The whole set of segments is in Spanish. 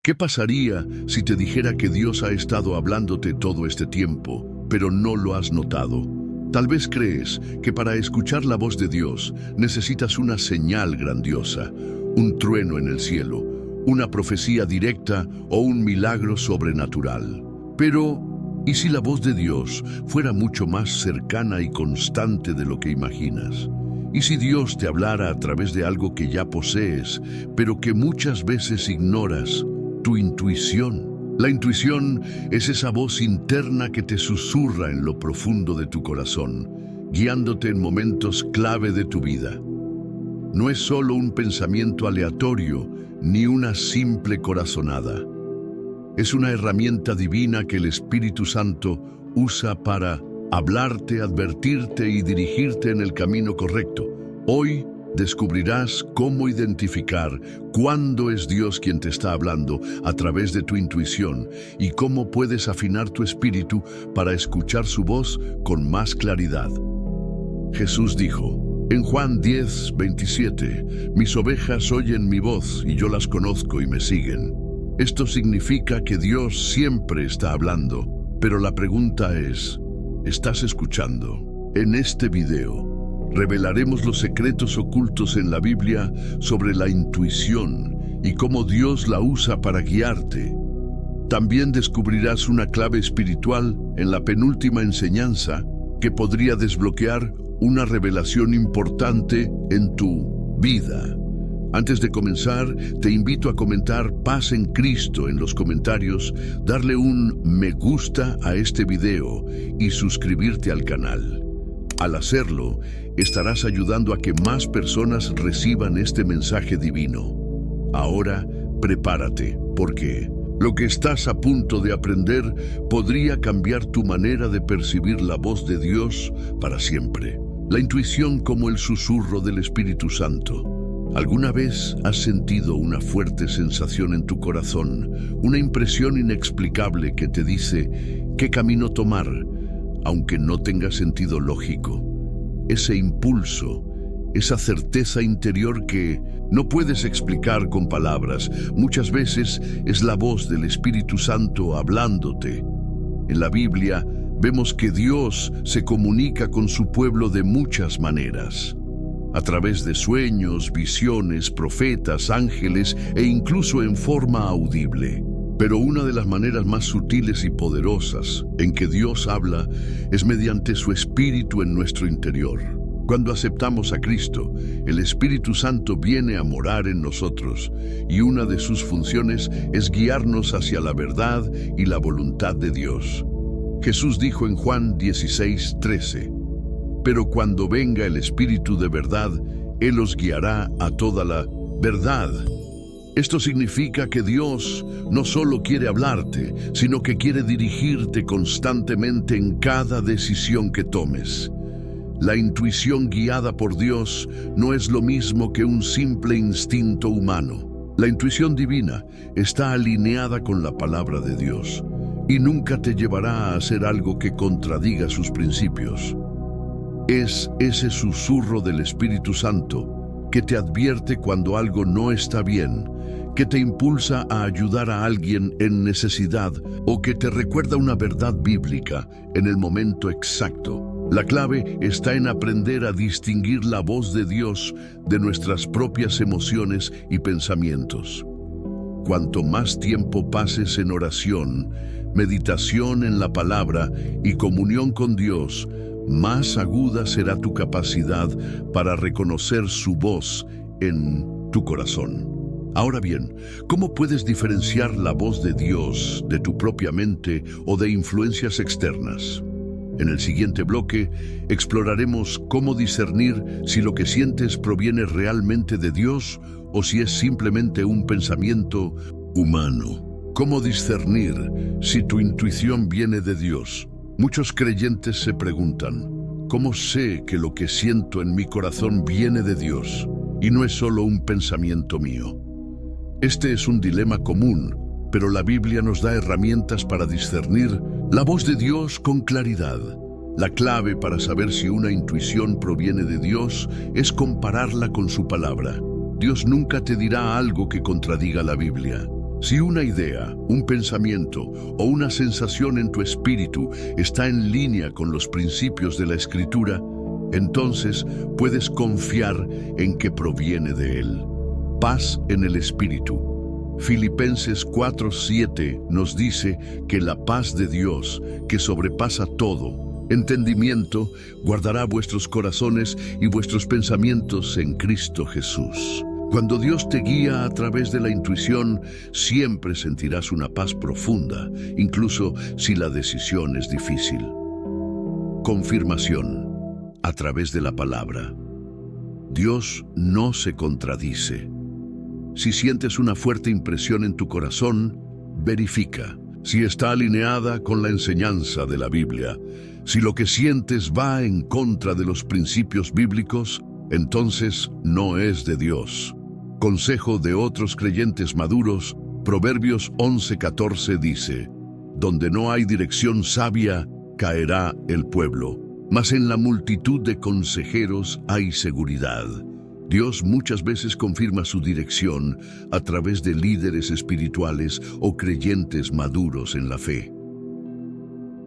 ¿Qué pasaría si te dijera que Dios ha estado hablándote todo este tiempo, pero no lo has notado? Tal vez crees que para escuchar la voz de Dios necesitas una señal grandiosa, un trueno en el cielo, una profecía directa o un milagro sobrenatural. Pero, ¿y si la voz de Dios fuera mucho más cercana y constante de lo que imaginas? ¿Y si Dios te hablara a través de algo que ya posees, pero que muchas veces ignoras? Tu intuición. La intuición es esa voz interna que te susurra en lo profundo de tu corazón, guiándote en momentos clave de tu vida. No es solo un pensamiento aleatorio, ni una simple corazonada. Es una herramienta divina que el Espíritu Santo usa para hablarte, advertirte y dirigirte en el camino correcto. Hoy descubrirás cómo identificar cuándo es Dios quien te está hablando a través de tu intuición y cómo puedes afinar tu espíritu para escuchar su voz con más claridad. Jesús dijo en Juan 10:27, «Mis ovejas oyen mi voz y yo las conozco y me siguen». Esto significa que Dios siempre está hablando, pero la pregunta es, ¿estás escuchando? En este video revelaremos los secretos ocultos en la Biblia sobre la intuición y cómo Dios la usa para guiarte. También descubrirás una clave espiritual en la penúltima enseñanza que podría desbloquear una revelación importante en tu vida. Antes de comenzar, te invito a comentar Paz en Cristo en los comentarios, darle un me gusta a este video y suscribirte al canal. Al hacerlo, estarás ayudando a que más personas reciban este mensaje divino. Ahora, prepárate, porque lo que estás a punto de aprender podría cambiar tu manera de percibir la voz de Dios para siempre. La intuición como el susurro del Espíritu Santo. ¿Alguna vez has sentido una fuerte sensación en tu corazón, una impresión inexplicable que te dice qué camino tomar, aunque no tenga sentido lógico? Ese impulso, esa certeza interior que no puedes explicar con palabras, muchas veces es la voz del Espíritu Santo hablándote. En la Biblia vemos que Dios se comunica con su pueblo de muchas maneras. A través de sueños, visiones, profetas, ángeles e incluso en forma audible. Pero una de las maneras más sutiles y poderosas en que Dios habla es mediante su Espíritu en nuestro interior. Cuando aceptamos a Cristo, el Espíritu Santo viene a morar en nosotros y una de sus funciones es guiarnos hacia la verdad y la voluntad de Dios. Jesús dijo en Juan 16:13, «Pero cuando venga el Espíritu de verdad, Él os guiará a toda la verdad». Esto significa que Dios no solo quiere hablarte, sino que quiere dirigirte constantemente en cada decisión que tomes. La intuición guiada por Dios no es lo mismo que un simple instinto humano. La intuición divina está alineada con la palabra de Dios y nunca te llevará a hacer algo que contradiga sus principios. Es ese susurro del Espíritu Santo que te advierte cuando algo no está bien, que te impulsa a ayudar a alguien en necesidad o que te recuerda una verdad bíblica en el momento exacto. La clave está en aprender a distinguir la voz de Dios de nuestras propias emociones y pensamientos. Cuanto más tiempo pases en oración, meditación en la palabra y comunión con Dios, más aguda será tu capacidad para reconocer su voz en tu corazón. Ahora bien, ¿cómo puedes diferenciar la voz de Dios de tu propia mente o de influencias externas? En el siguiente bloque, exploraremos cómo discernir si lo que sientes proviene realmente de Dios o si es simplemente un pensamiento humano. ¿Cómo discernir si tu intuición viene de Dios? Muchos creyentes se preguntan, ¿cómo sé que lo que siento en mi corazón viene de Dios y no es solo un pensamiento mío? Este es un dilema común, pero la Biblia nos da herramientas para discernir la voz de Dios con claridad. La clave para saber si una intuición proviene de Dios es compararla con su palabra. Dios nunca te dirá algo que contradiga la Biblia. Si una idea, un pensamiento o una sensación en tu espíritu está en línea con los principios de la Escritura, entonces puedes confiar en que proviene de Él. Paz en el espíritu. Filipenses 4:7 nos dice que la paz de Dios, que sobrepasa todo entendimiento, guardará vuestros corazones y vuestros pensamientos en Cristo Jesús. Cuando Dios te guía a través de la intuición, siempre sentirás una paz profunda, incluso si la decisión es difícil. Confirmación. A través de la palabra. Dios no se contradice. Si sientes una fuerte impresión en tu corazón, verifica si está alineada con la enseñanza de la Biblia. Si lo que sientes va en contra de los principios bíblicos, entonces no es de Dios. Consejo de otros creyentes maduros, Proverbios 11:14 dice: donde no hay dirección sabia, caerá el pueblo, mas en la multitud de consejeros hay seguridad. Dios muchas veces confirma su dirección a través de líderes espirituales o creyentes maduros en la fe.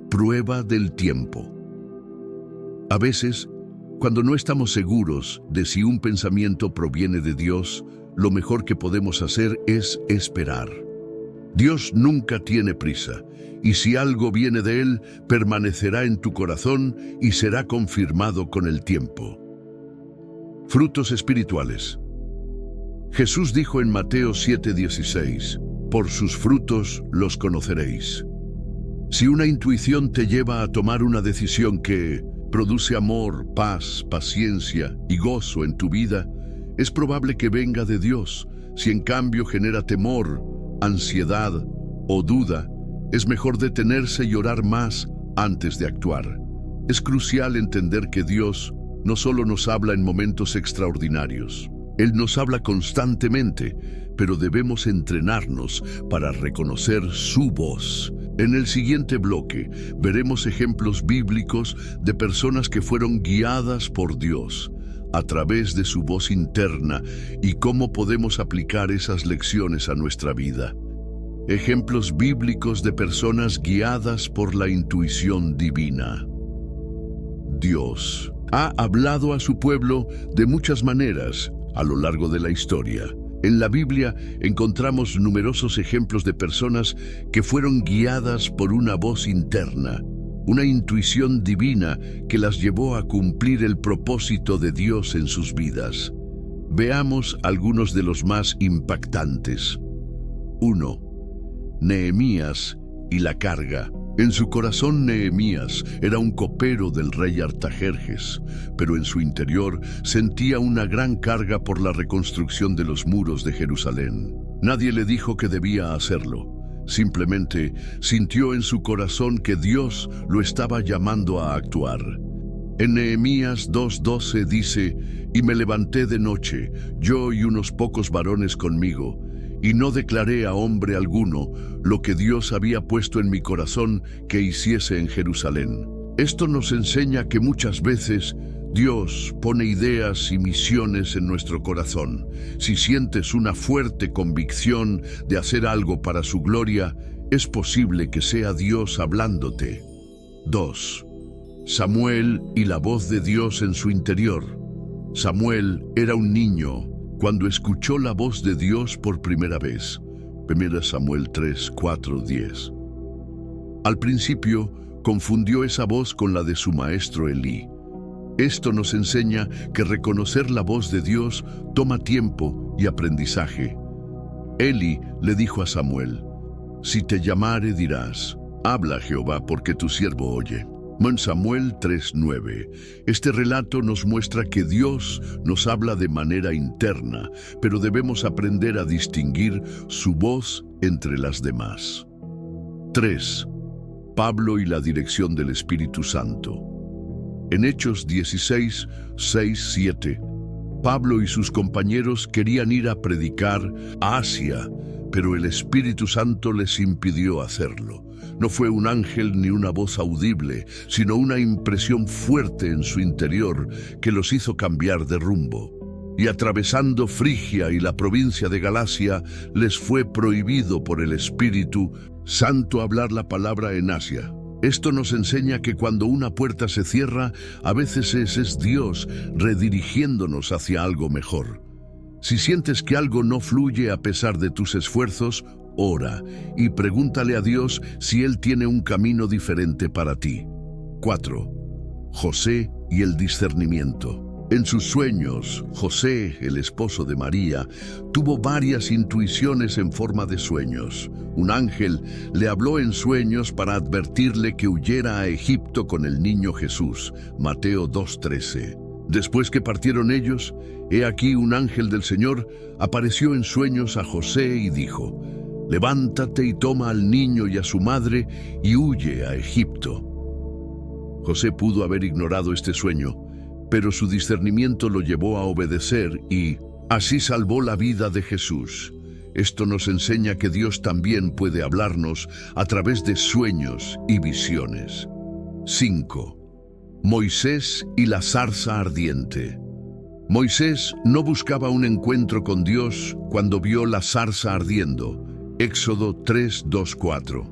Prueba del tiempo. A veces, cuando no estamos seguros de si un pensamiento proviene de Dios, lo mejor que podemos hacer es esperar. Dios nunca tiene prisa, y si algo viene de Él, permanecerá en tu corazón y será confirmado con el tiempo. Frutos espirituales. Jesús dijo en Mateo 7:16, por sus frutos los conoceréis. Si una intuición te lleva a tomar una decisión que produce amor, paz, paciencia y gozo en tu vida, es probable que venga de Dios. Si en cambio genera temor, ansiedad o duda, es mejor detenerse y orar más antes de actuar. Es crucial entender que Dios no solo nos habla en momentos extraordinarios. Él nos habla constantemente, pero debemos entrenarnos para reconocer su voz. En el siguiente bloque veremos ejemplos bíblicos de personas que fueron guiadas por Dios a través de su voz interna y cómo podemos aplicar esas lecciones a nuestra vida. Ejemplos bíblicos de personas guiadas por la intuición divina. Dios ha hablado a su pueblo de muchas maneras a lo largo de la historia. En la Biblia encontramos numerosos ejemplos de personas que fueron guiadas por una voz interna, una intuición divina que las llevó a cumplir el propósito de Dios en sus vidas. Veamos algunos de los más impactantes. 1. Nehemías y la carga. En su corazón Nehemías era un copero del rey Artajerjes, pero en su interior sentía una gran carga por la reconstrucción de los muros de Jerusalén. Nadie le dijo que debía hacerlo. Simplemente sintió en su corazón que Dios lo estaba llamando a actuar. En Nehemías 2:12 dice: y me levanté de noche, yo y unos pocos varones conmigo, y no declaré a hombre alguno lo que Dios había puesto en mi corazón que hiciese en Jerusalén. Esto nos enseña que muchas veces Dios pone ideas y misiones en nuestro corazón. Si sientes una fuerte convicción de hacer algo para su gloria, es posible que sea Dios hablándote. 2. Samuel y la voz de Dios en su interior. Samuel era un niño cuando escuchó la voz de Dios por primera vez. 1 Samuel 3:4-10. Al principio, confundió esa voz con la de su maestro Elí. Esto nos enseña que reconocer la voz de Dios toma tiempo y aprendizaje. Elí le dijo a Samuel: si te llamare dirás, habla Jehová porque tu siervo oye. Samuel 3:9. Este relato nos muestra que Dios nos habla de manera interna, pero debemos aprender a distinguir su voz entre las demás. 3. Pablo y la dirección del Espíritu Santo. En Hechos 16:6-7, Pablo y sus compañeros querían ir a predicar a Asia, pero el Espíritu Santo les impidió hacerlo. No fue un ángel ni una voz audible, sino una impresión fuerte en su interior que los hizo cambiar de rumbo. y atravesando Frigia y la provincia de Galacia, les fue prohibido por el Espíritu Santo hablar la palabra en Asia. Esto nos enseña que cuando una puerta se cierra, a veces es Dios redirigiéndonos hacia algo mejor. Si sientes que algo no fluye a pesar de tus esfuerzos, ora y pregúntale a Dios si Él tiene un camino diferente para ti. 4. José y el discernimiento. En sus sueños, José, el esposo de María, tuvo varias intuiciones en forma de sueños. Un ángel le habló en sueños para advertirle que huyera a Egipto con el niño Jesús. Mateo 2:13. Después que partieron ellos, he aquí un ángel del Señor apareció en sueños a José y dijo: «Levántate y toma al niño y a su madre y huye a Egipto». José pudo haber ignorado este sueño, pero su discernimiento lo llevó a obedecer y así salvó la vida de Jesús. Esto nos enseña que Dios también puede hablarnos a través de sueños y visiones. 5. Moisés y la zarza ardiente. Moisés no buscaba un encuentro con Dios cuando vio la zarza ardiendo. Éxodo 3:2-4.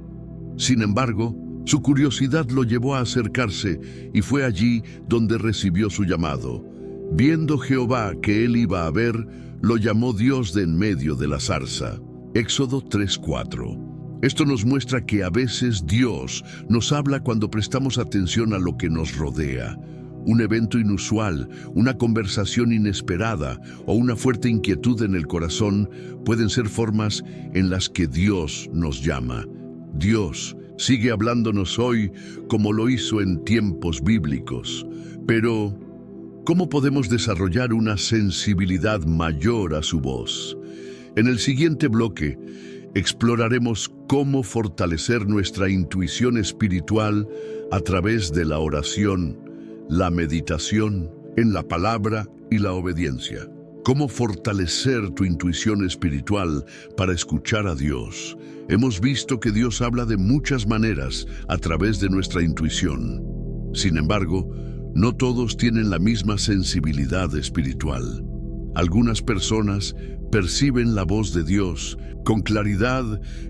Sin embargo, su curiosidad lo llevó a acercarse y fue allí donde recibió su llamado. Viendo Jehová que él iba a ver, lo llamó Dios de en medio de la zarza. Éxodo 3:4. Esto nos muestra que a veces Dios nos habla cuando prestamos atención a lo que nos rodea. Un evento inusual, una conversación inesperada o una fuerte inquietud en el corazón pueden ser formas en las que Dios nos llama. Dios sigue hablándonos hoy como lo hizo en tiempos bíblicos. Pero, ¿cómo podemos desarrollar una sensibilidad mayor a su voz? En el siguiente bloque, exploraremos cómo fortalecer nuestra intuición espiritual a través de la oración, la meditación en la palabra y la obediencia. Cómo fortalecer tu intuición espiritual para escuchar a Dios. Hemos visto que Dios habla de muchas maneras a través de nuestra intuición. Sin embargo, no todos tienen la misma sensibilidad espiritual. Algunas personas perciben la voz de Dios con claridad,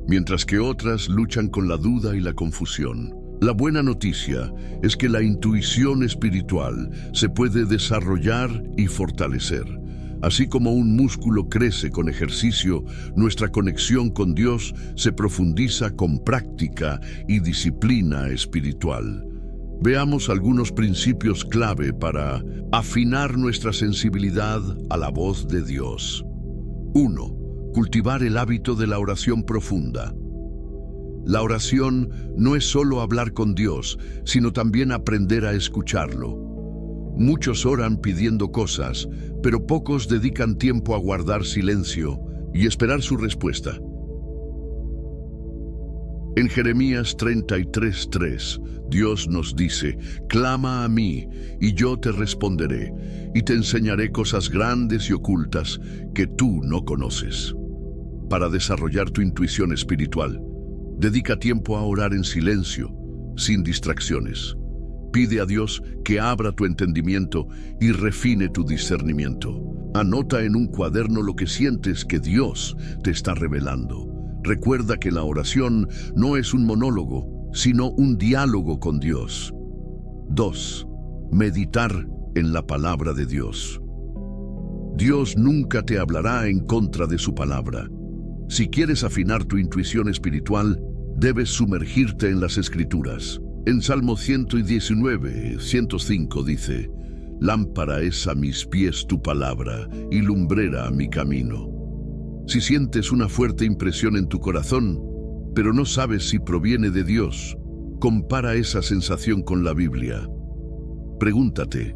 mientras que otras luchan con la duda y la confusión. La buena noticia es que la intuición espiritual se puede desarrollar y fortalecer. Así como un músculo crece con ejercicio, nuestra conexión con Dios se profundiza con práctica y disciplina espiritual. Veamos algunos principios clave para afinar nuestra sensibilidad a la voz de Dios. 1. Cultivar el hábito de la oración profunda. La oración no es solo hablar con Dios, sino también aprender a escucharlo. Muchos oran pidiendo cosas, pero pocos dedican tiempo a guardar silencio y esperar su respuesta. En Jeremías 33:3, Dios nos dice: «Clama a mí, y yo te responderé, y te enseñaré cosas grandes y ocultas que tú no conoces». Para desarrollar tu intuición espiritual, dedica tiempo a orar en silencio, sin distracciones. Pide a Dios que abra tu entendimiento y refine tu discernimiento. Anota en un cuaderno lo que sientes que Dios te está revelando. Recuerda que la oración no es un monólogo, sino un diálogo con Dios. 2. Meditar en la palabra de Dios. Dios nunca te hablará en contra de su palabra. Si quieres afinar tu intuición espiritual, debes sumergirte en las Escrituras. En Salmo 119:105 dice: «Lámpara es a mis pies tu palabra y lumbrera a mi camino». Si sientes una fuerte impresión en tu corazón, pero no sabes si proviene de Dios, compara esa sensación con la Biblia. Pregúntate,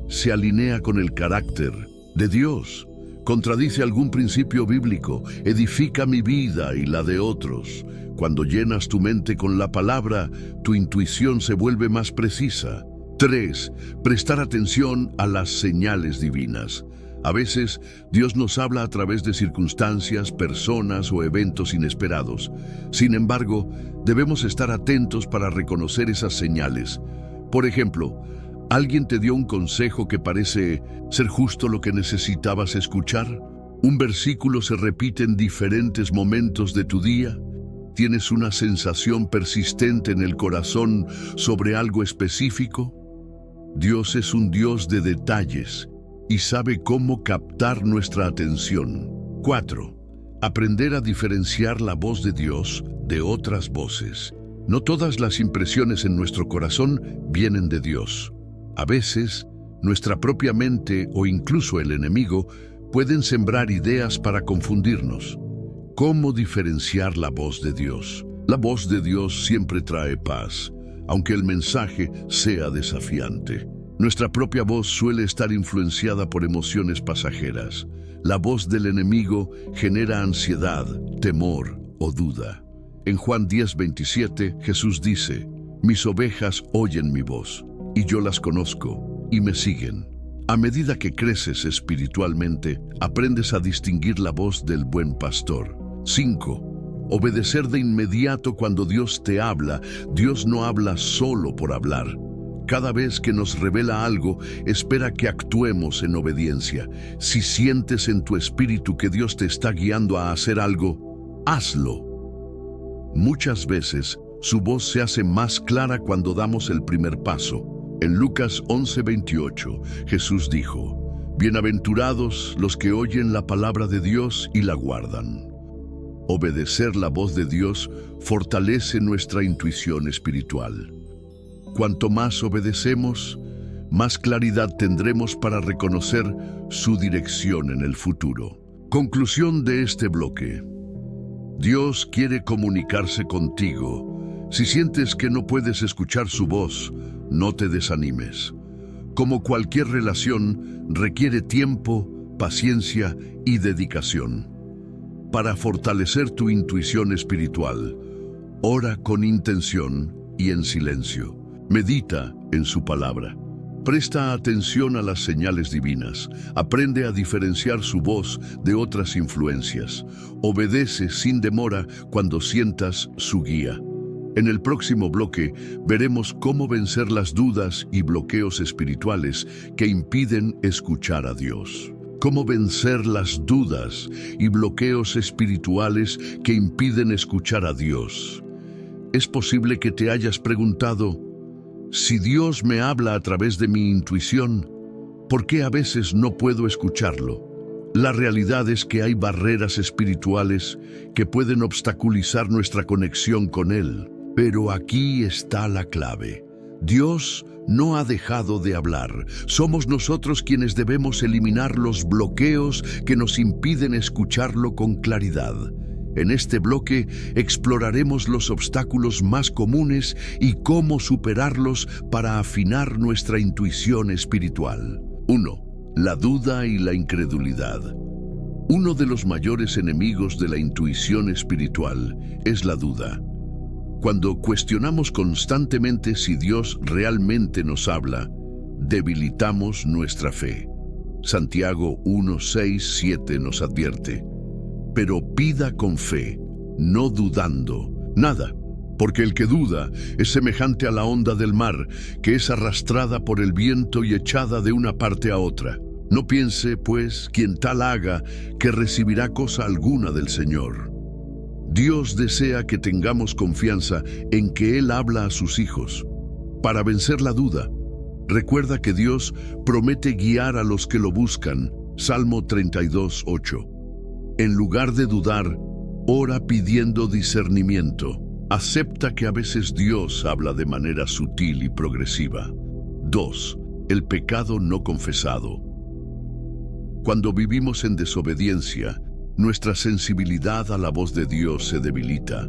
¿se alinea con el carácter de Dios? ¿Contradice algún principio bíblico? ¿Edifica mi vida y la de otros? Cuando llenas tu mente con la palabra, tu intuición se vuelve más precisa. 3. Prestar atención a las señales divinas. A veces, Dios nos habla a través de circunstancias, personas o eventos inesperados. Sin embargo, debemos estar atentos para reconocer esas señales. Por ejemplo, ¿Alguien te dio un consejo que parece ser justo lo que necesitabas escuchar? ¿Un versículo se repite en diferentes momentos de tu día? ¿Tienes una sensación persistente en el corazón sobre algo específico? Dios es un Dios de detalles y sabe cómo captar nuestra atención. 4. Aprender a diferenciar la voz de Dios de otras voces. No todas las impresiones en nuestro corazón vienen de Dios. A veces, nuestra propia mente o incluso el enemigo pueden sembrar ideas para confundirnos. ¿Cómo diferenciar la voz de Dios? La voz de Dios siempre trae paz, aunque el mensaje sea desafiante. Nuestra propia voz suele estar influenciada por emociones pasajeras. La voz del enemigo genera ansiedad, temor o duda. En Juan 10:27, Jesús dice: «Mis ovejas oyen mi voz, y yo las conozco, y me siguen». A medida que creces espiritualmente, aprendes a distinguir la voz del buen pastor. 5. Obedecer de inmediato cuando Dios te habla. Dios no habla solo por hablar. Cada vez que nos revela algo, espera que actuemos en obediencia. Si sientes en tu espíritu que Dios te está guiando a hacer algo, hazlo. Muchas veces, su voz se hace más clara cuando damos el primer paso. En Lucas 11:28, Jesús dijo: «Bienaventurados los que oyen la palabra de Dios y la guardan». Obedecer la voz de Dios fortalece nuestra intuición espiritual. Cuanto más obedecemos, más claridad tendremos para reconocer su dirección en el futuro. Conclusión de este bloque. Dios quiere comunicarse contigo. Si sientes que no puedes escuchar su voz, no te desanimes. Como cualquier relación, requiere tiempo, paciencia y dedicación. Para fortalecer tu intuición espiritual, ora con intención y en silencio. Medita en su palabra. Presta atención a las señales divinas. Aprende a diferenciar su voz de otras influencias. Obedece sin demora cuando sientas su guía. En el próximo bloque veremos cómo vencer las dudas y bloqueos espirituales que impiden escuchar a Dios. Cómo vencer las dudas y bloqueos espirituales que impiden escuchar a Dios. Es posible que te hayas preguntado: si Dios me habla a través de mi intuición, ¿por qué a veces no puedo escucharlo? La realidad es que hay barreras espirituales que pueden obstaculizar nuestra conexión con Él. Pero aquí está la clave. Dios no ha dejado de hablar. Somos nosotros quienes debemos eliminar los bloqueos que nos impiden escucharlo con claridad. En este bloque exploraremos los obstáculos más comunes y cómo superarlos para afinar nuestra intuición espiritual. 1. La duda y la incredulidad. Uno de los mayores enemigos de la intuición espiritual es la duda. Cuando cuestionamos constantemente si Dios realmente nos habla, debilitamos nuestra fe. Santiago 1:6-7 nos advierte: «Pero pida con fe, no dudando, nada, porque el que duda es semejante a la onda del mar, que es arrastrada por el viento y echada de una parte a otra. No piense, pues, quien tal haga, que recibirá cosa alguna del Señor». Dios desea que tengamos confianza en que Él habla a sus hijos. Para vencer la duda, recuerda que Dios promete guiar a los que lo buscan. Salmo 32:8. En lugar de dudar, ora pidiendo discernimiento. Acepta que a veces Dios habla de manera sutil y progresiva. 2. El pecado no confesado. Cuando vivimos en desobediencia, nuestra sensibilidad a la voz de Dios se debilita.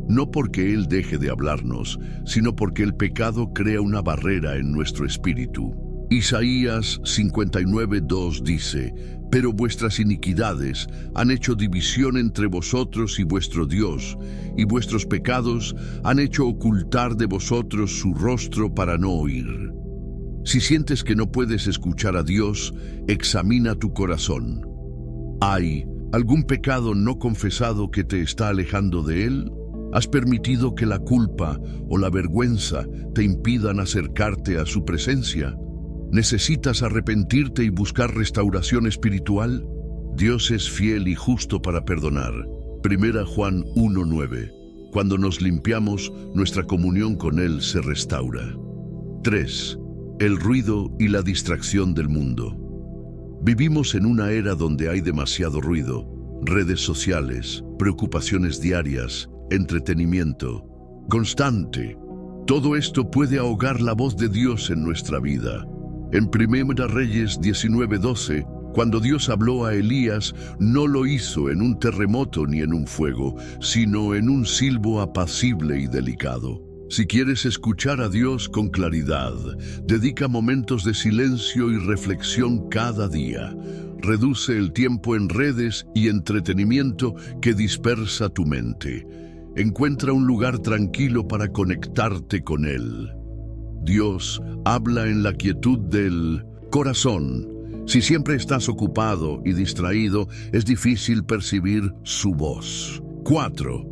No porque Él deje de hablarnos, sino porque el pecado crea una barrera en nuestro espíritu. Isaías 59:2 dice: «Pero vuestras iniquidades han hecho división entre vosotros y vuestro Dios, y vuestros pecados han hecho ocultar de vosotros su rostro para no oír». Si sientes que no puedes escuchar a Dios, examina tu corazón. ¿Hay algún pecado no confesado que te está alejando de Él? ¿Has permitido que la culpa o la vergüenza te impidan acercarte a su presencia? ¿Necesitas arrepentirte y buscar restauración espiritual? Dios es fiel y justo para perdonar. 1 Juan 1:9. Cuando nos limpiamos, nuestra comunión con Él se restaura. 3. El ruido y la distracción del mundo. Vivimos en una era donde hay demasiado ruido, redes sociales, preocupaciones diarias, entretenimiento constante. Todo esto puede ahogar la voz de Dios en nuestra vida. En 1 Reyes 19:12, cuando Dios habló a Elías, no lo hizo en un terremoto ni en un fuego, sino en un silbo apacible y delicado. Si quieres escuchar a Dios con claridad, dedica momentos de silencio y reflexión cada día. Reduce el tiempo en redes y entretenimiento que dispersa tu mente. Encuentra un lugar tranquilo para conectarte con Él. Dios habla en la quietud del corazón. Si siempre estás ocupado y distraído, es difícil percibir su voz. 4.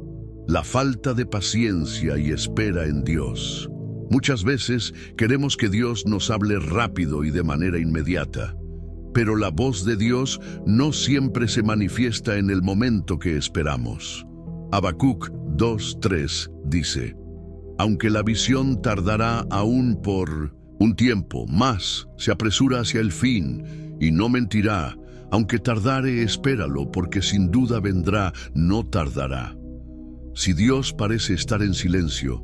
La falta de paciencia y espera en Dios. Muchas veces queremos que Dios nos hable rápido y de manera inmediata, pero la voz de Dios no siempre se manifiesta en el momento que esperamos. Habacuc 2:3 dice: aunque la visión tardará aún por un tiempo, más se apresura hacia el fin, y no mentirá. Aunque tardare, espéralo, porque sin duda vendrá, no tardará. Si Dios parece estar en silencio,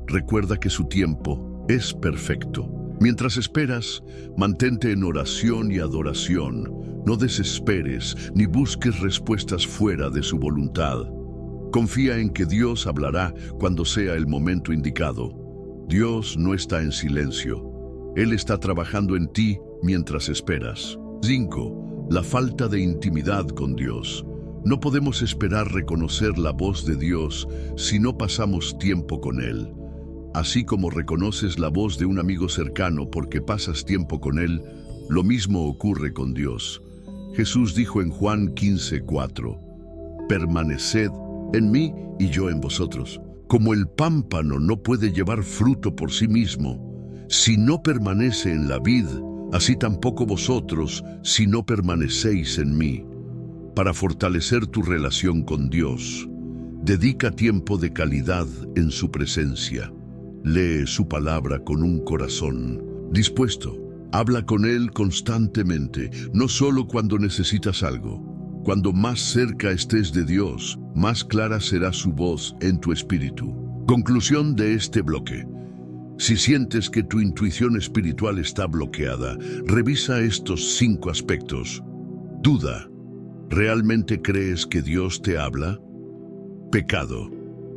recuerda que su tiempo es perfecto. Mientras esperas, mantente en oración y adoración. No desesperes ni busques respuestas fuera de su voluntad. Confía en que Dios hablará cuando sea el momento indicado. Dios no está en silencio. Él está trabajando en ti mientras esperas. 5. La falta de intimidad con Dios. No podemos esperar reconocer la voz de Dios si no pasamos tiempo con Él. Así como reconoces la voz de un amigo cercano porque pasas tiempo con Él, lo mismo ocurre con Dios. Jesús dijo en Juan 15:4, permaneced en mí y yo en vosotros. Como el pámpano no puede llevar fruto por sí mismo si no permanece en la vid, así tampoco vosotros si no permanecéis en mí. Para fortalecer tu relación con Dios, dedica tiempo de calidad en su presencia. Lee su palabra con un corazón dispuesto. Habla con Él constantemente, no solo cuando necesitas algo. Cuando más cerca estés de Dios, más clara será su voz en tu espíritu. Conclusión de este bloque. Si sientes que tu intuición espiritual está bloqueada, revisa estos 5 aspectos. Duda. ¿Realmente crees que Dios te habla? Pecado.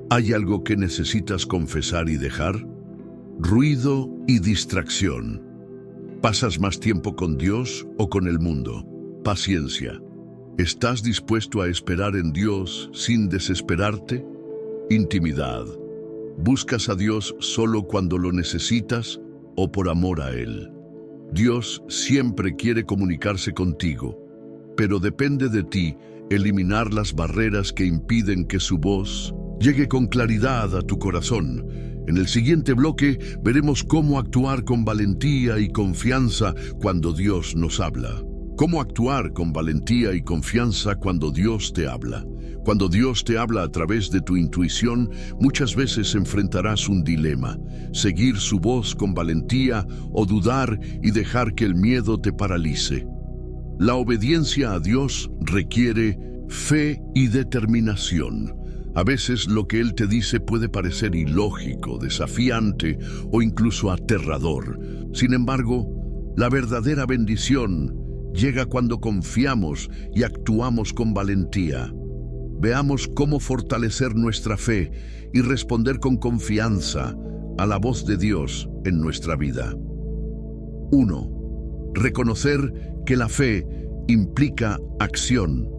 ¿Hay algo que necesitas confesar y dejar? Ruido y distracción. ¿Pasas más tiempo con Dios o con el mundo? Paciencia. ¿Estás dispuesto a esperar en Dios sin desesperarte? Intimidad. ¿Buscas a Dios solo cuando lo necesitas o por amor a Él? Dios siempre quiere comunicarse contigo, pero depende de ti eliminar las barreras que impiden que su voz llegue con claridad a tu corazón. En el siguiente bloque veremos cómo actuar con valentía y confianza cuando Dios nos habla. Cómo actuar con valentía y confianza cuando Dios te habla. Cuando Dios te habla a través de tu intuición, muchas veces enfrentarás un dilema: seguir su voz con valentía o dudar y dejar que el miedo te paralice. La obediencia a Dios requiere fe y determinación. A veces lo que Él te dice puede parecer ilógico, desafiante o incluso aterrador. Sin embargo, la verdadera bendición llega cuando confiamos y actuamos con valentía. Veamos cómo fortalecer nuestra fe y responder con confianza a la voz de Dios en nuestra vida. 1. Reconocer que la fe implica acción.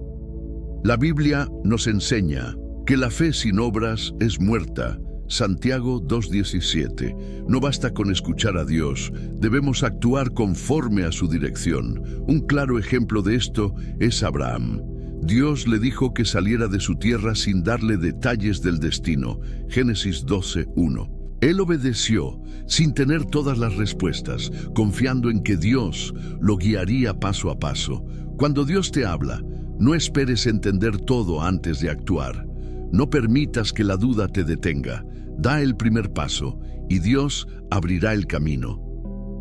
La Biblia nos enseña que la fe sin obras es muerta. Santiago 2:17. No basta con escuchar a Dios, debemos actuar conforme a su dirección. Un claro ejemplo de esto es Abraham. Dios le dijo que saliera de su tierra sin darle detalles del destino. Génesis 12:1. Él obedeció sin tener todas las respuestas, confiando en que Dios lo guiaría paso a paso. Cuando Dios te habla, no esperes entender todo antes de actuar. No permitas que la duda te detenga. Da el primer paso y Dios abrirá el camino.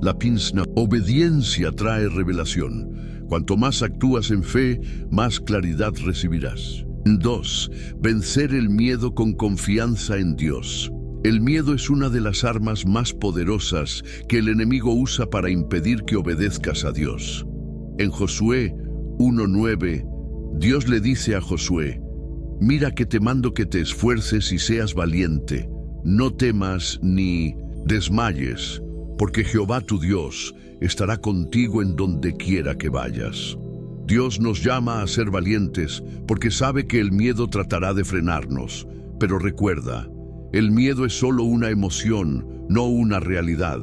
La pinza, obediencia trae revelación. Cuanto más actúas en fe, más claridad recibirás. 2. Vencer el miedo con confianza en Dios. El miedo es una de las armas más poderosas que el enemigo usa para impedir que obedezcas a Dios. En Josué 1:9, Dios le dice a Josué: mira que te mando que te esfuerces y seas valiente. No temas ni desmayes, porque Jehová tu Dios estará contigo en donde quiera que vayas. Dios nos llama a ser valientes porque sabe que el miedo tratará de frenarnos. Pero recuerda, el miedo es solo una emoción, no una realidad.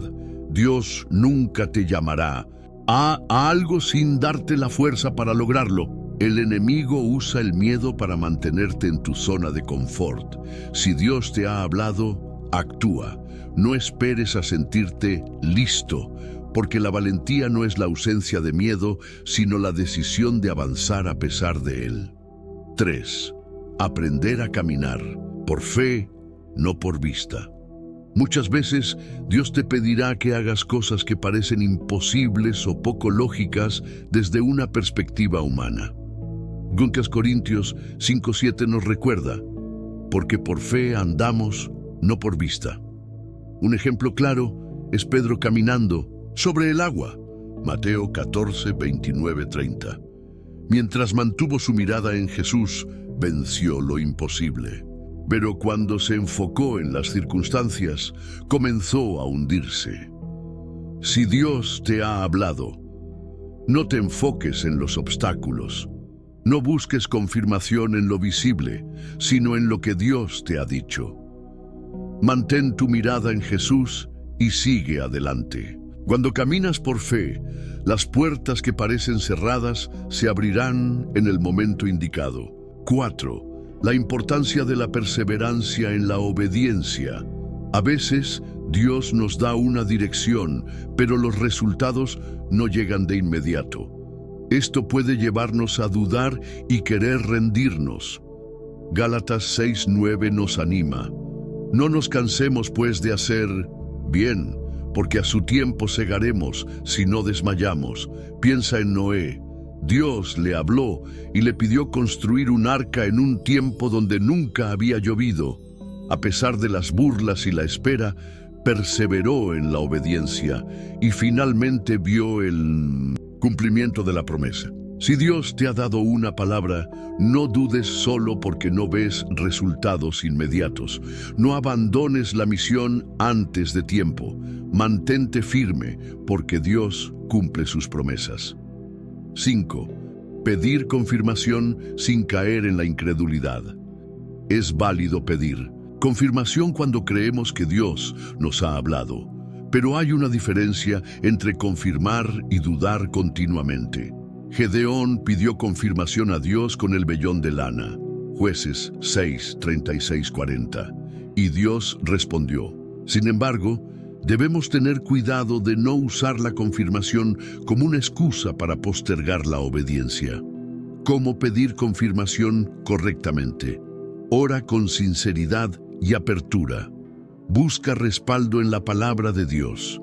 Dios nunca te llamará a algo sin darte la fuerza para lograrlo. El enemigo usa el miedo para mantenerte en tu zona de confort. Si Dios te ha hablado, actúa. No esperes a sentirte listo, porque la valentía no es la ausencia de miedo, sino la decisión de avanzar a pesar de él. 3. Aprender a caminar por fe, no por vista. Muchas veces Dios te pedirá que hagas cosas que parecen imposibles o poco lógicas desde una perspectiva humana. 2 Corintios 5:7 nos recuerda: porque por fe andamos, no por vista. Un ejemplo claro es Pedro caminando sobre el agua. Mateo 14:29-30. Mientras mantuvo su mirada en Jesús, venció lo imposible. Pero cuando se enfocó en las circunstancias, comenzó a hundirse. Si Dios te ha hablado, no te enfoques en los obstáculos. No busques confirmación en lo visible, sino en lo que Dios te ha dicho. Mantén tu mirada en Jesús y sigue adelante. Cuando caminas por fe, las puertas que parecen cerradas se abrirán en el momento indicado. 4. La importancia de la perseverancia en la obediencia. A veces, Dios nos da una dirección, pero los resultados no llegan de inmediato. Esto puede llevarnos a dudar y querer rendirnos. Gálatas 6:9 nos anima: no nos cansemos pues de hacer bien, porque a su tiempo segaremos si no desmayamos. Piensa en Noé. Dios le habló y le pidió construir un arca en un tiempo donde nunca había llovido. A pesar de las burlas y la espera, perseveró en la obediencia y finalmente vio el cumplimiento de la promesa. Si Dios te ha dado una palabra, no dudes solo porque no ves resultados inmediatos. No abandones la misión antes de tiempo. Mantente firme porque Dios cumple sus promesas. 5. Pedir confirmación sin caer en la incredulidad. Es válido pedir confirmación cuando creemos que Dios nos ha hablado, pero hay una diferencia entre confirmar y dudar continuamente. Gedeón pidió confirmación a Dios con el vellón de lana. Jueces 6:36-40. Y Dios respondió. Sin embargo, debemos tener cuidado de no usar la confirmación como una excusa para postergar la obediencia. ¿Cómo pedir confirmación correctamente? Ora con sinceridad y apertura. Busca respaldo en la palabra de Dios.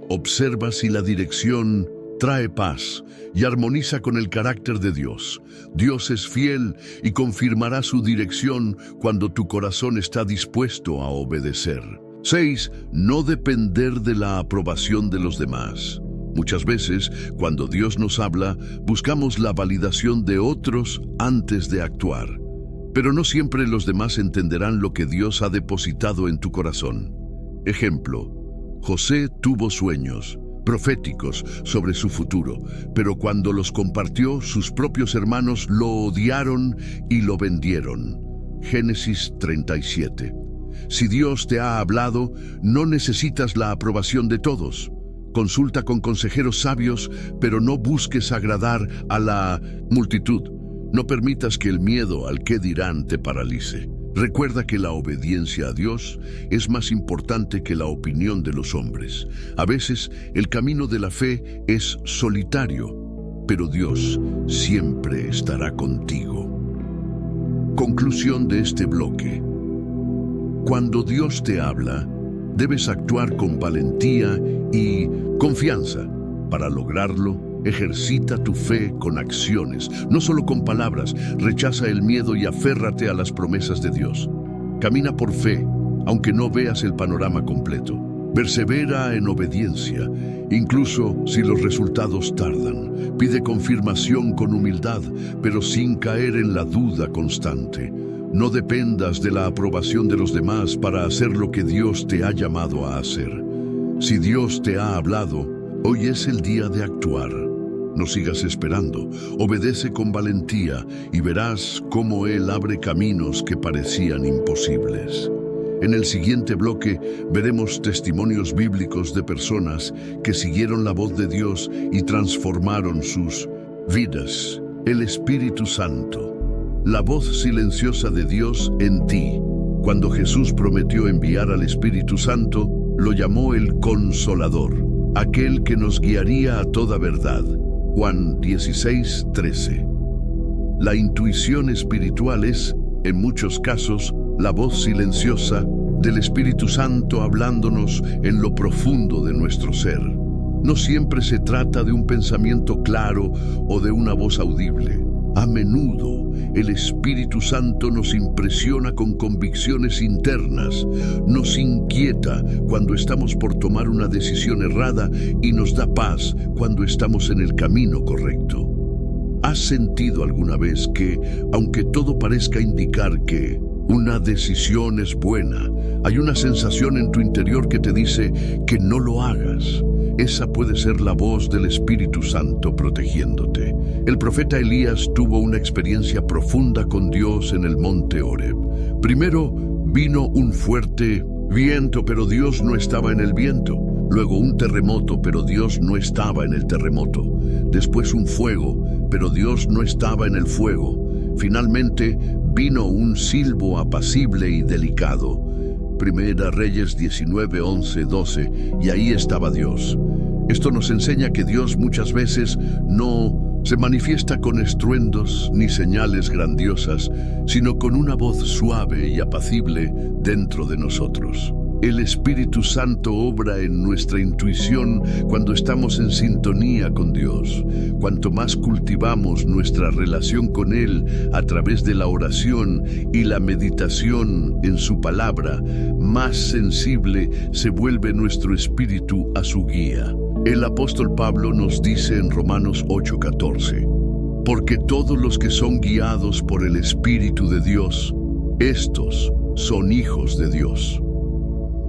Observa si la dirección trae paz y armoniza con el carácter de Dios. Dios es fiel y confirmará su dirección cuando tu corazón está dispuesto a obedecer. 6. No depender de la aprobación de los demás. Muchas veces, cuando Dios nos habla, buscamos la validación de otros antes de actuar. Pero no siempre los demás entenderán lo que Dios ha depositado en tu corazón. Ejemplo: José tuvo sueños proféticos sobre su futuro, pero cuando los compartió, sus propios hermanos lo odiaron y lo vendieron. Génesis 37. Si Dios te ha hablado, no necesitas la aprobación de todos. Consulta con consejeros sabios, pero no busques agradar a la multitud. No permitas que el miedo al qué dirán te paralice. Recuerda que la obediencia a Dios es más importante que la opinión de los hombres. A veces el camino de la fe es solitario, pero Dios siempre estará contigo. Conclusión de este bloque. Cuando Dios te habla, debes actuar con valentía y confianza. Para lograrlo, ejercita tu fe con acciones, no solo con palabras. Rechaza el miedo y aférrate a las promesas de Dios. Camina por fe, aunque no veas el panorama completo. Persevera en obediencia, incluso si los resultados tardan. Pide confirmación con humildad, pero sin caer en la duda constante. No dependas de la aprobación de los demás para hacer lo que Dios te ha llamado a hacer. Si Dios te ha hablado, hoy es el día de actuar. No sigas esperando, obedece con valentía y verás cómo Él abre caminos que parecían imposibles. En el siguiente bloque veremos testimonios bíblicos de personas que siguieron la voz de Dios y transformaron sus vidas. El Espíritu Santo, la voz silenciosa de Dios en ti. Cuando Jesús prometió enviar al Espíritu Santo, lo llamó el Consolador, aquel que nos guiaría a toda verdad. Juan 16:13. La intuición espiritual es, en muchos casos, la voz silenciosa del Espíritu Santo hablándonos en lo profundo de nuestro ser. No siempre se trata de un pensamiento claro o de una voz audible. A menudo, el Espíritu Santo nos impresiona con convicciones internas, nos inquieta cuando estamos por tomar una decisión errada y nos da paz cuando estamos en el camino correcto. ¿Has sentido alguna vez que, aunque todo parezca indicar que una decisión es buena, hay una sensación en tu interior que te dice que no lo hagas? Esa puede ser la voz del Espíritu Santo protegiéndote. El profeta Elías tuvo una experiencia profunda con Dios en el monte Horeb. Primero vino un fuerte viento, pero Dios no estaba en el viento. Luego un terremoto, pero Dios no estaba en el terremoto. Después un fuego, pero Dios no estaba en el fuego. Finalmente vino un silbo apacible y delicado. Primera Reyes 19, 11, 12, y ahí estaba Dios. Esto nos enseña que Dios muchas veces no se manifiesta con estruendos ni señales grandiosas, sino con una voz suave y apacible dentro de nosotros. El Espíritu Santo obra en nuestra intuición cuando estamos en sintonía con Dios. Cuanto más cultivamos nuestra relación con Él a través de la oración y la meditación en su palabra, más sensible se vuelve nuestro espíritu a su guía. El apóstol Pablo nos dice en Romanos 8:14, porque todos los que son guiados por el Espíritu de Dios, estos son hijos de Dios.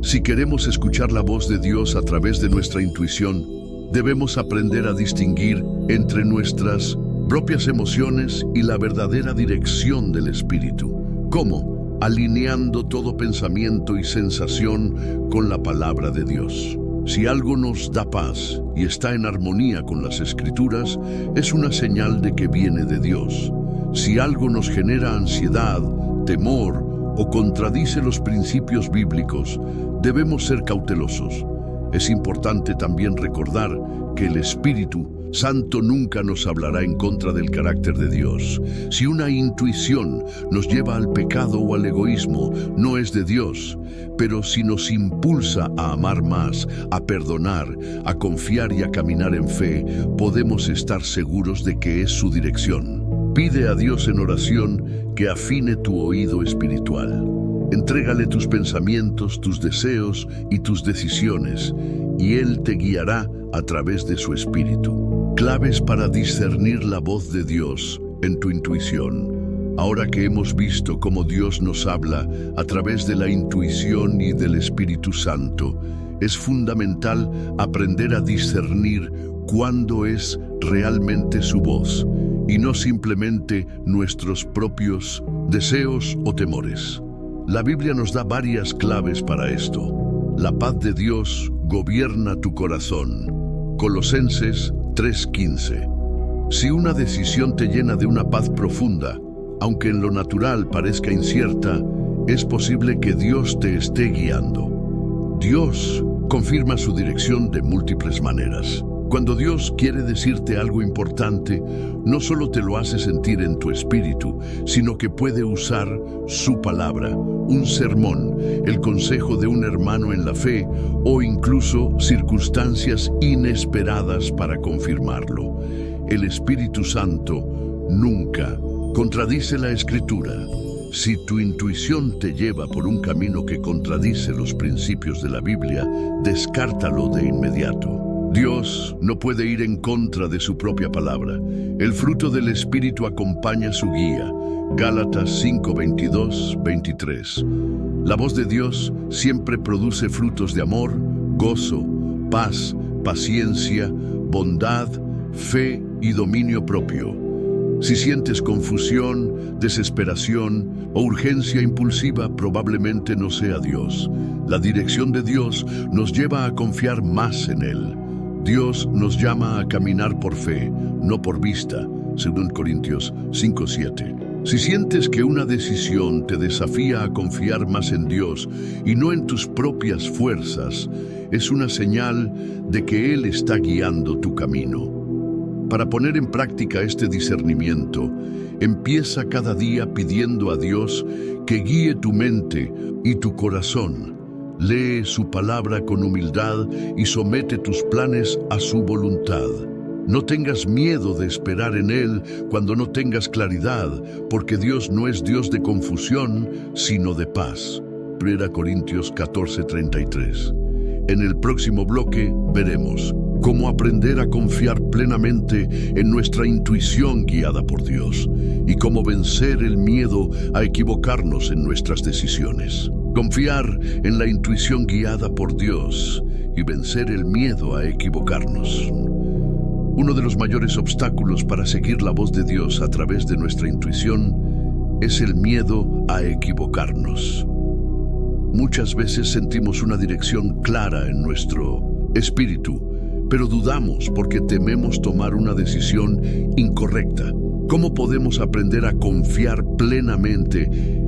Si queremos escuchar la voz de Dios a través de nuestra intuición, debemos aprender a distinguir entre nuestras propias emociones y la verdadera dirección del Espíritu. ¿Cómo? Alineando todo pensamiento y sensación con la palabra de Dios. Si algo nos da paz y está en armonía con las Escrituras, es una señal de que viene de Dios. Si algo nos genera ansiedad, temor o contradice los principios bíblicos, debemos ser cautelosos. Es importante también recordar que el Espíritu Santo nunca nos hablará en contra del carácter de Dios. Si una intuición nos lleva al pecado o al egoísmo, no es de Dios. Pero si nos impulsa a amar más, a perdonar, a confiar y a caminar en fe, podemos estar seguros de que es su dirección. Pide a Dios en oración que afine tu oído espiritual. Entrégale tus pensamientos, tus deseos y tus decisiones, y Él te guiará a través de su Espíritu. Claves para discernir la voz de Dios en tu intuición. Ahora que hemos visto cómo Dios nos habla a través de la intuición y del Espíritu Santo, es fundamental aprender a discernir cuándo es realmente su voz y no simplemente nuestros propios deseos o temores. La Biblia nos da varias claves para esto. La paz de Dios gobierna tu corazón. Colosenses 3:15. Si una decisión te llena de una paz profunda, aunque en lo natural parezca incierta, es posible que Dios te esté guiando. Dios confirma su dirección de múltiples maneras. Cuando Dios quiere decirte algo importante, no solo te lo hace sentir en tu espíritu, sino que puede usar su palabra, un sermón, el consejo de un hermano en la fe o incluso circunstancias inesperadas para confirmarlo. El Espíritu Santo nunca contradice la Escritura. Si tu intuición te lleva por un camino que contradice los principios de la Biblia, descártalo de inmediato. Dios no puede ir en contra de su propia palabra. El fruto del Espíritu acompaña su guía. Gálatas 5, 22, 23. La voz de Dios siempre produce frutos de amor, gozo, paz, paciencia, bondad, fe y dominio propio. Si sientes confusión, desesperación o urgencia impulsiva, probablemente no sea Dios. La dirección de Dios nos lleva a confiar más en Él. Dios nos llama a caminar por fe, no por vista, según Corintios 5:7. Si sientes que una decisión te desafía a confiar más en Dios y no en tus propias fuerzas, es una señal de que Él está guiando tu camino. Para poner en práctica este discernimiento, empieza cada día pidiendo a Dios que guíe tu mente y tu corazón. Lee su palabra con humildad y somete tus planes a su voluntad. No tengas miedo de esperar en Él cuando no tengas claridad, porque Dios no es Dios de confusión, sino de paz. 1 Corintios 14:33. En el próximo bloque veremos cómo aprender a confiar plenamente en nuestra intuición guiada por Dios y cómo vencer el miedo a equivocarnos en nuestras decisiones. Confiar en la intuición guiada por Dios y vencer el miedo a equivocarnos. Uno de los mayores obstáculos para seguir la voz de Dios a través de nuestra intuición es el miedo a equivocarnos. Muchas veces sentimos una dirección clara en nuestro espíritu, pero dudamos porque tememos tomar una decisión incorrecta. ¿Cómo podemos aprender a confiar plenamente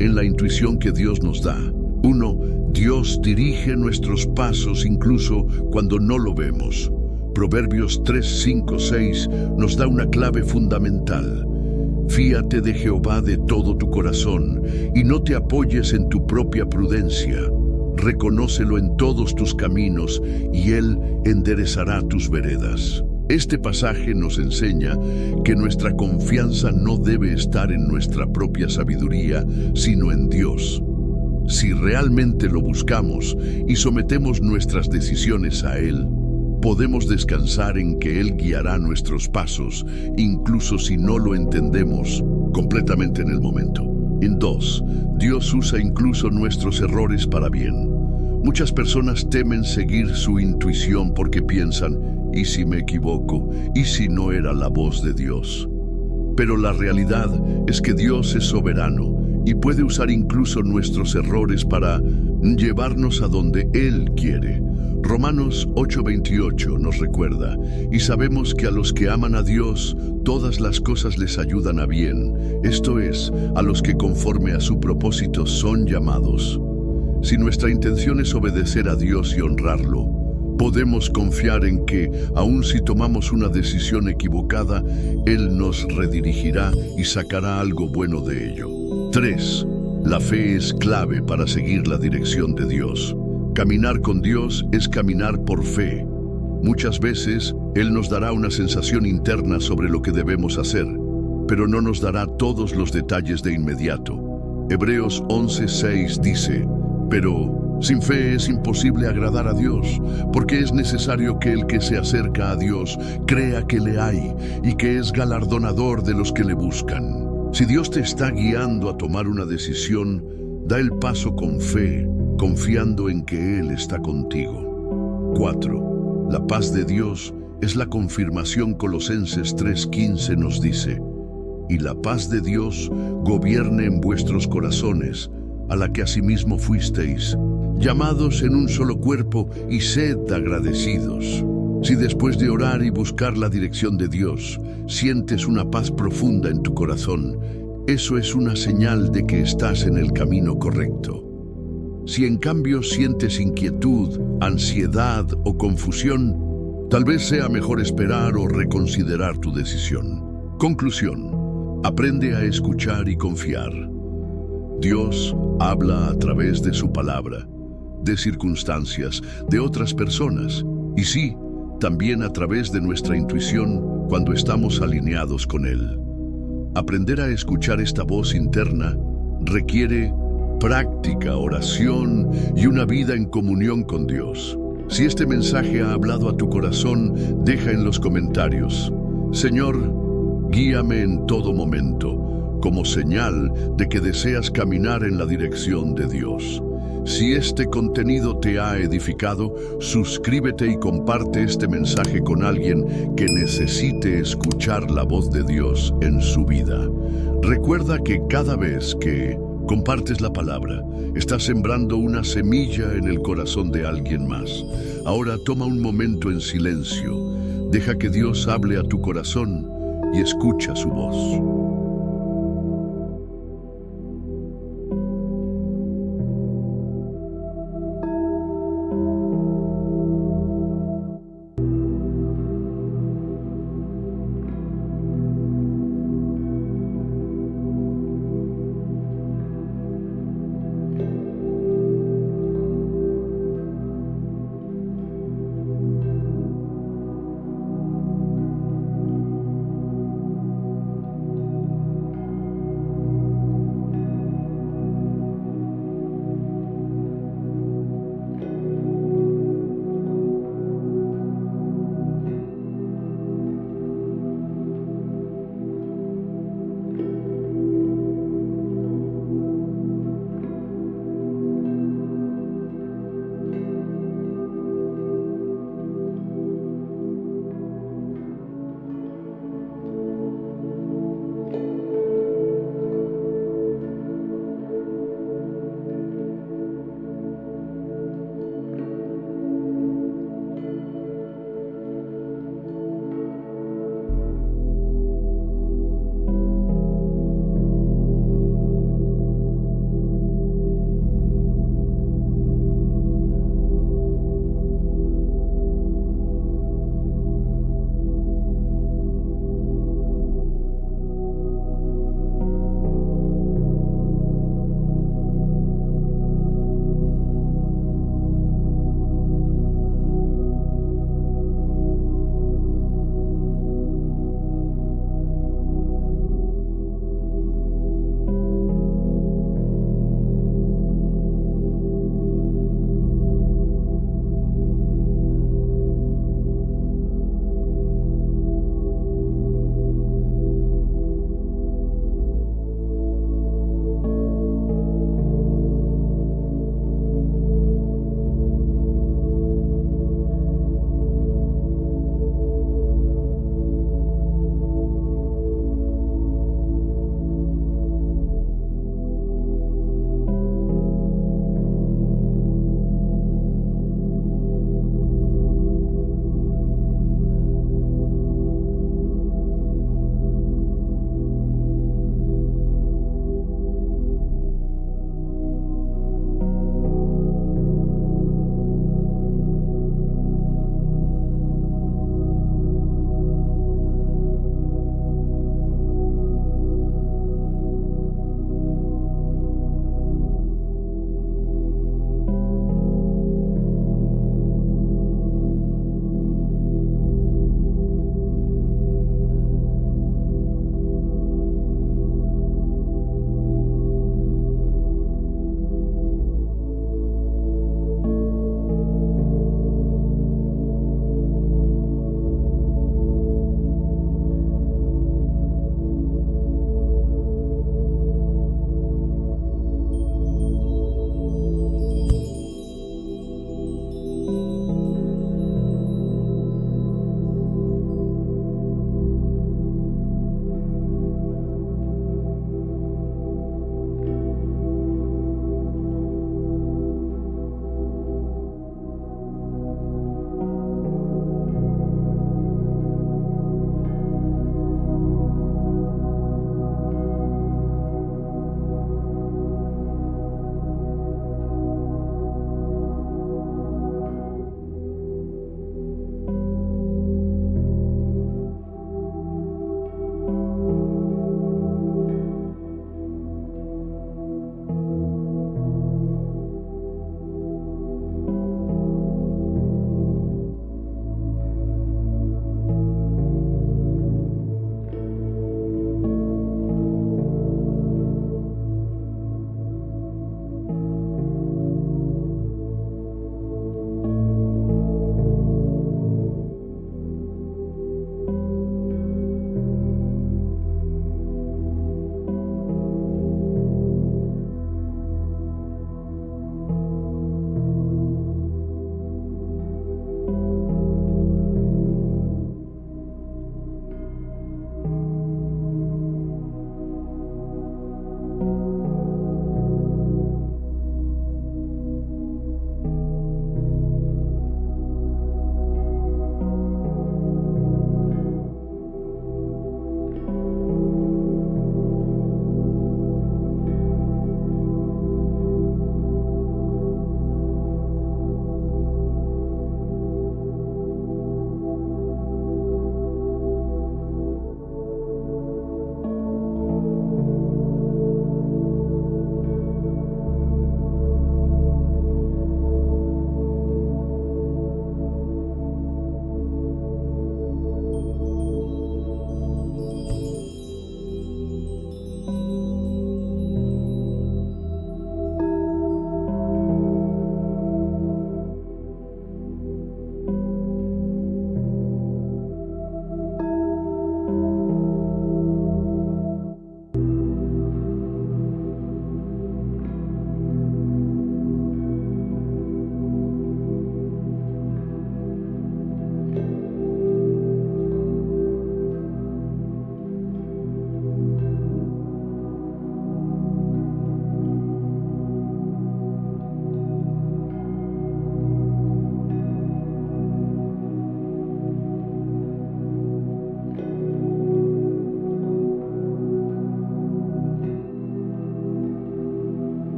en la intuición que Dios nos da? 1. Dios dirige nuestros pasos incluso cuando no lo vemos. Proverbios 3, 5, 6 nos da una clave fundamental. Fíate de Jehová de todo tu corazón y no te apoyes en tu propia prudencia. Reconócelo en todos tus caminos y Él enderezará tus veredas. Este pasaje nos enseña que nuestra confianza no debe estar en nuestra propia sabiduría, sino en Dios. Si realmente lo buscamos y sometemos nuestras decisiones a Él, podemos descansar en que Él guiará nuestros pasos, incluso si no lo entendemos completamente en el momento. 2. Dios usa incluso nuestros errores para bien. Muchas personas temen seguir su intuición porque piensan, ¿y si me equivoco? ¿Y si no era la voz de Dios? Pero la realidad es que Dios es soberano y puede usar incluso nuestros errores para llevarnos a donde Él quiere. Romanos 8:28 nos recuerda, y sabemos que a los que aman a Dios, todas las cosas les ayudan a bien, esto es, a los que conforme a su propósito son llamados. Si nuestra intención es obedecer a Dios y honrarlo, podemos confiar en que, aun si tomamos una decisión equivocada, Él nos redirigirá y sacará algo bueno de ello. 3. La fe es clave para seguir la dirección de Dios. Caminar con Dios es caminar por fe. Muchas veces, Él nos dará una sensación interna sobre lo que debemos hacer, pero no nos dará todos los detalles de inmediato. Hebreos 11:6 dice, pero sin fe es imposible agradar a Dios, porque es necesario que el que se acerca a Dios crea que le hay y que es galardonador de los que le buscan. Si Dios te está guiando a tomar una decisión, da el paso con fe, confiando en que Él está contigo. 4. La paz de Dios es la confirmación. Colosenses 3:15 nos dice, y la paz de Dios gobierne en vuestros corazones, a la que asimismo fuisteis llamados en un solo cuerpo, y sed agradecidos. Si después de orar y buscar la dirección de Dios, sientes una paz profunda en tu corazón, eso es una señal de que estás en el camino correcto. Si en cambio sientes inquietud, ansiedad o confusión, tal vez sea mejor esperar o reconsiderar tu decisión. Conclusión: aprende a escuchar y confiar. Dios habla a través de su palabra, de circunstancias, de otras personas, y sí, también a través de nuestra intuición cuando estamos alineados con Él. Aprender a escuchar esta voz interna requiere práctica, oración y una vida en comunión con Dios. Si este mensaje ha hablado a tu corazón, deja en los comentarios: Señor, guíame en todo momento, como señal de que deseas caminar en la dirección de Dios. Si este contenido te ha edificado, suscríbete y comparte este mensaje con alguien que necesite escuchar la voz de Dios en su vida. Recuerda que cada vez que compartes la palabra, estás sembrando una semilla en el corazón de alguien más. Ahora toma un momento en silencio. Deja que Dios hable a tu corazón y escucha su voz.